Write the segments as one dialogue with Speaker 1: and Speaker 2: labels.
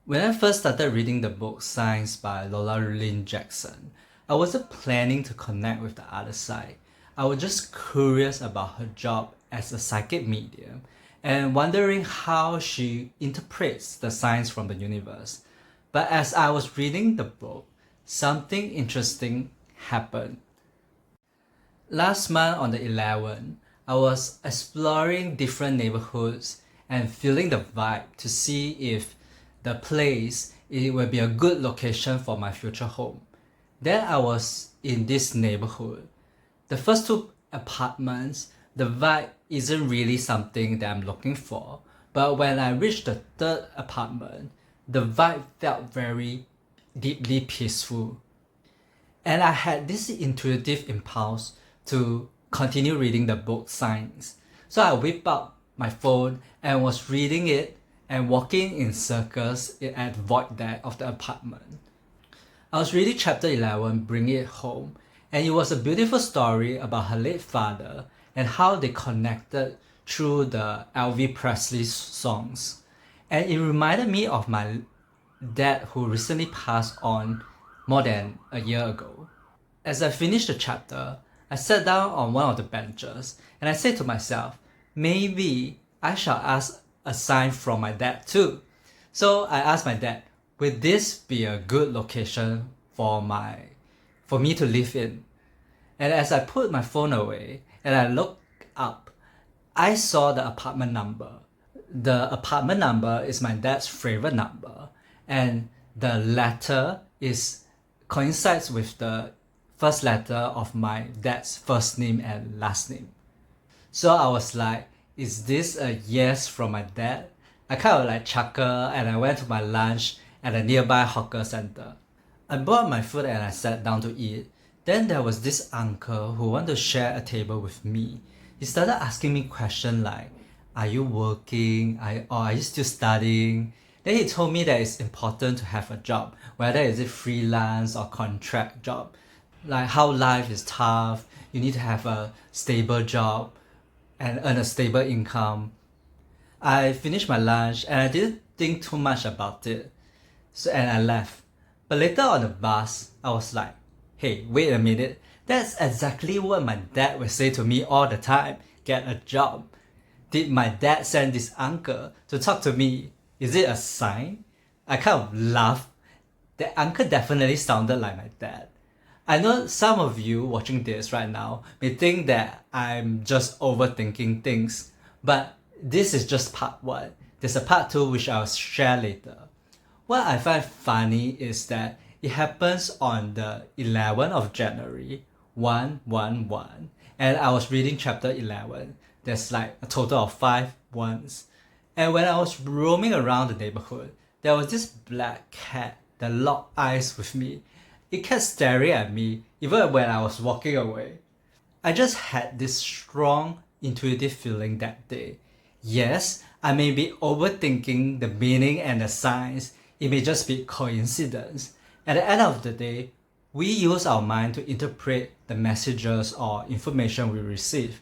Speaker 1: When I first started reading the book Science by Laura Lynne Jackson, I wasn't planning to connect with the other side. I was just curious about her job as a psychic medium and wondering how she interprets the science from the universe. But as I was reading the book, something interesting happened. Last month on the 11th, I was exploring different neighborhoods and feeling the vibe to see if the place it will be a good location for my future home. Then I was in this neighborhood. The first two apartments, the vibe isn't really something that I'm looking for. But when I reached the third apartment, the vibe felt very deeply peaceful. And I had this intuitive impulse to continue reading the book Science. So I whipped out my phone and was reading it and walking in circles at the void deck of the apartment. I was reading chapter 11, Bring It Home, and it was a beautiful story about her late father and how they connected through the Elvis Presley songs. And it reminded me of my dad who recently passed on more than a year ago. As I finished the chapter, I sat down on one of the benches and I said to myself, maybe I shall ask a sign from my dad too. So I asked my dad, would this be a good location for me to live in? And as I put my phone away and I looked up, I saw the apartment number. The apartment number is my dad's favorite number, and the letter coincides with the first letter of my dad's first name and last name. So I was like, is this a yes from my dad? I kind of like chuckled and I went to my lunch at a nearby hawker center. I bought my food and I sat down to eat. Then there was this uncle who wanted to share a table with me. He started asking me questions like, are you working? Or are you still studying? Then he told me that it's important to have a job, whether is it freelance or contract job. Like how life is tough, you need to have a stable job and earn a stable income. I finished my lunch and I didn't think too much about it. And I left. But later on the bus, I was like, hey, wait a minute. That's exactly what my dad would say to me all the time. Get a job. Did my dad send this uncle to talk to me? Is it a sign? I kind of laughed. The uncle definitely sounded like my dad. I know some of you watching this right now may think that I'm just overthinking things, but this is just part 1. There's a part 2 which I'll share later. What I find funny is that it happens on the 11th of January, 111, and I was reading chapter 11. There's like a total of 5 ones. And when I was roaming around the neighborhood, there was this black cat that locked eyes with me. It kept staring at me even when I was walking away. I just had this strong intuitive feeling that day. Yes, I may be overthinking the meaning and the signs. It may just be coincidence. At the end of the day, we use our mind to interpret the messages or information we receive.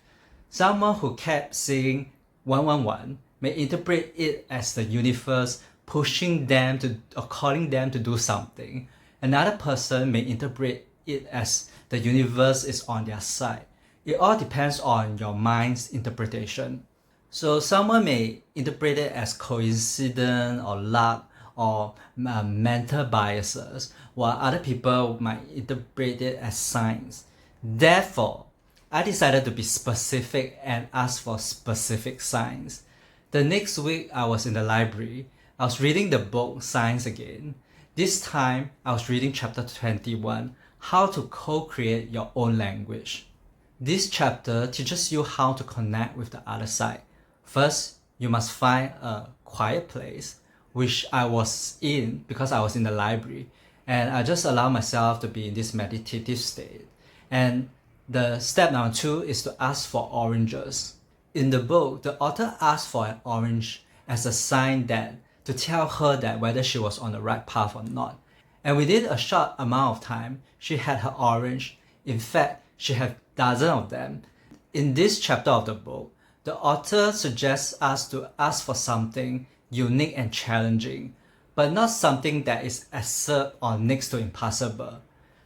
Speaker 1: Someone who kept saying 111 may interpret it as the universe pushing them to or calling them to do something. Another person may interpret it as the universe is on their side. It all depends on your mind's interpretation. So someone may interpret it as coincidence or luck or mental biases, while other people might interpret it as signs. Therefore, I decided to be specific and ask for specific signs. The next week, I was in the library. I was reading the book Science again. This time, I was reading chapter 21, How to Co-Create Your Own Language. This chapter teaches you how to connect with the other side. First, you must find a quiet place, which I was in because I was in the library. And I just allow myself to be in this meditative state. And the step number 2 is to ask for oranges. In the book, the author asked for an orange as a sign that to tell her that whether she was on the right path or not. And within a short amount of time, she had her orange. In fact, she had dozens of them. In this chapter of the book, the author suggests us to ask for something unique and challenging. but not something that is absurd or next to impossible.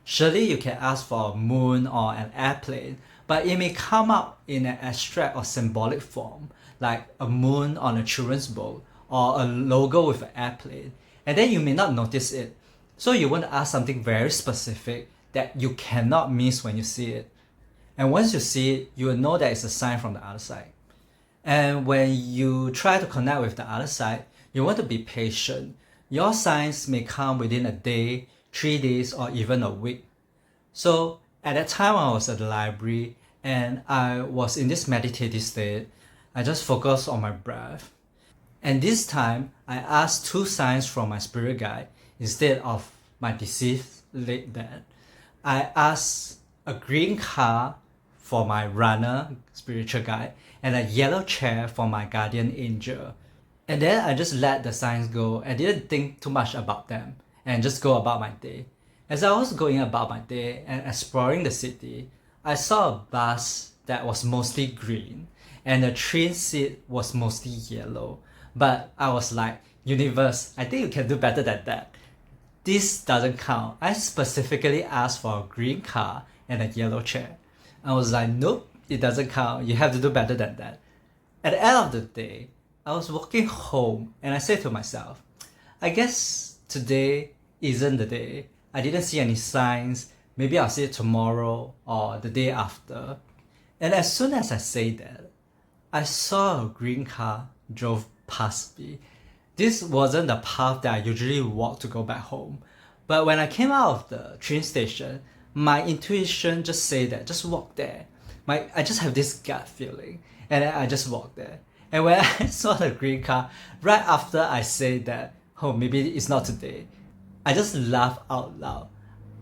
Speaker 1: Surely you can ask for a moon or an airplane, but it may come out in an abstract or symbolic form, like a moon on a children's boat or a logo with an airplane, and then you may not notice it. So you want to ask something very specific that you cannot miss when you see it. And once you see it, you will know that it's a sign from the other side. And when you try to connect with the other side, you want to be patient. Your signs may come within a day, 3 days, or even a week. So at that time, I was at the library and I was in this meditative state. I just focused on my breath. And this time, I asked 2 signs from my spirit guide instead of my deceased late dad. I asked a green car for my runner, spiritual guide, and a yellow chair for my guardian angel. And then I just let the signs go and didn't think too much about them and just go about my day. As I was going about my day and exploring the city, I saw a bus that was mostly green and the train seat was mostly yellow. But I was like, universe, I think you can do better than that. This doesn't count. I specifically asked for a green car and a yellow chair. I was like, nope, it doesn't count. You have to do better than that. At the end of the day, I was walking home and I said to myself, I guess today isn't the day. I didn't see any signs. Maybe I'll see it tomorrow or the day after. And as soon as I say that, I saw a green car drove past me. This wasn't the path that I usually walk to go back home. But when I came out of the train station, my intuition just said that just walk there. I just have this gut feeling. And then I just walked there. And when I saw the green car, right after I said that, oh, maybe it's not today, I just laughed out loud.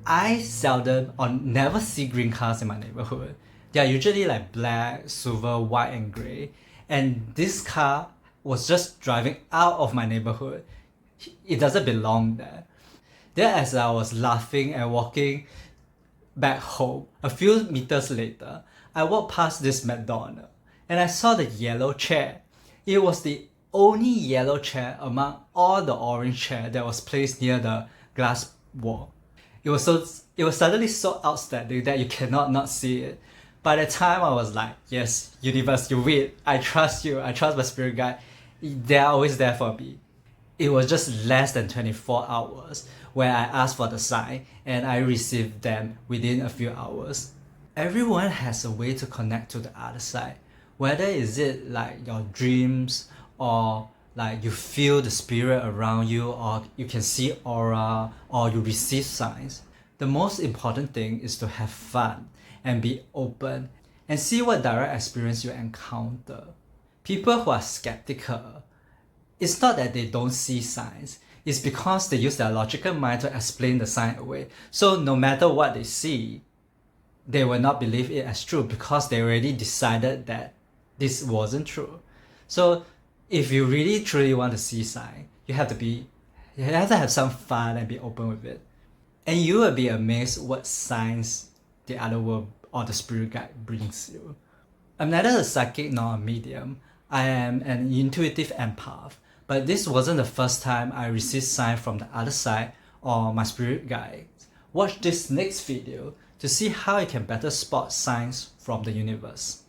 Speaker 1: I seldom or never see green cars in my neighborhood. They are usually like black, silver, white, and gray. And this car was just driving out of my neighborhood. It doesn't belong there. Then as I was laughing and walking back home, a few meters later, I walked past this McDonald's and I saw the yellow chair. It was the only yellow chair among all the orange chair that was placed near the glass wall. It was suddenly so outstanding that you cannot not see it. By the time I was like, yes, universe, you win. I trust you. I trust my spirit guide. They're always there for me. It was just less than 24 hours where I asked for the sign and I received them within a few hours. Everyone has a way to connect to the other side. Whether is it like your dreams or like you feel the spirit around you or you can see aura or you receive signs. The most important thing is to have fun and be open and see what direct experience you encounter. People who are skeptical, it's not that they don't see signs, it's because they use their logical mind to explain the sign away. So no matter what they see, they will not believe it as true because they already decided that this wasn't true. So if you really truly want to see sign, you have to have some fun and be open with it. And you will be amazed what signs the other world or the spirit guide brings you. I'm neither a psychic nor a medium. I am an intuitive empath, but this wasn't the first time I received signs from the other side or my spirit guides. Watch this next video to see how you can better spot signs from the universe.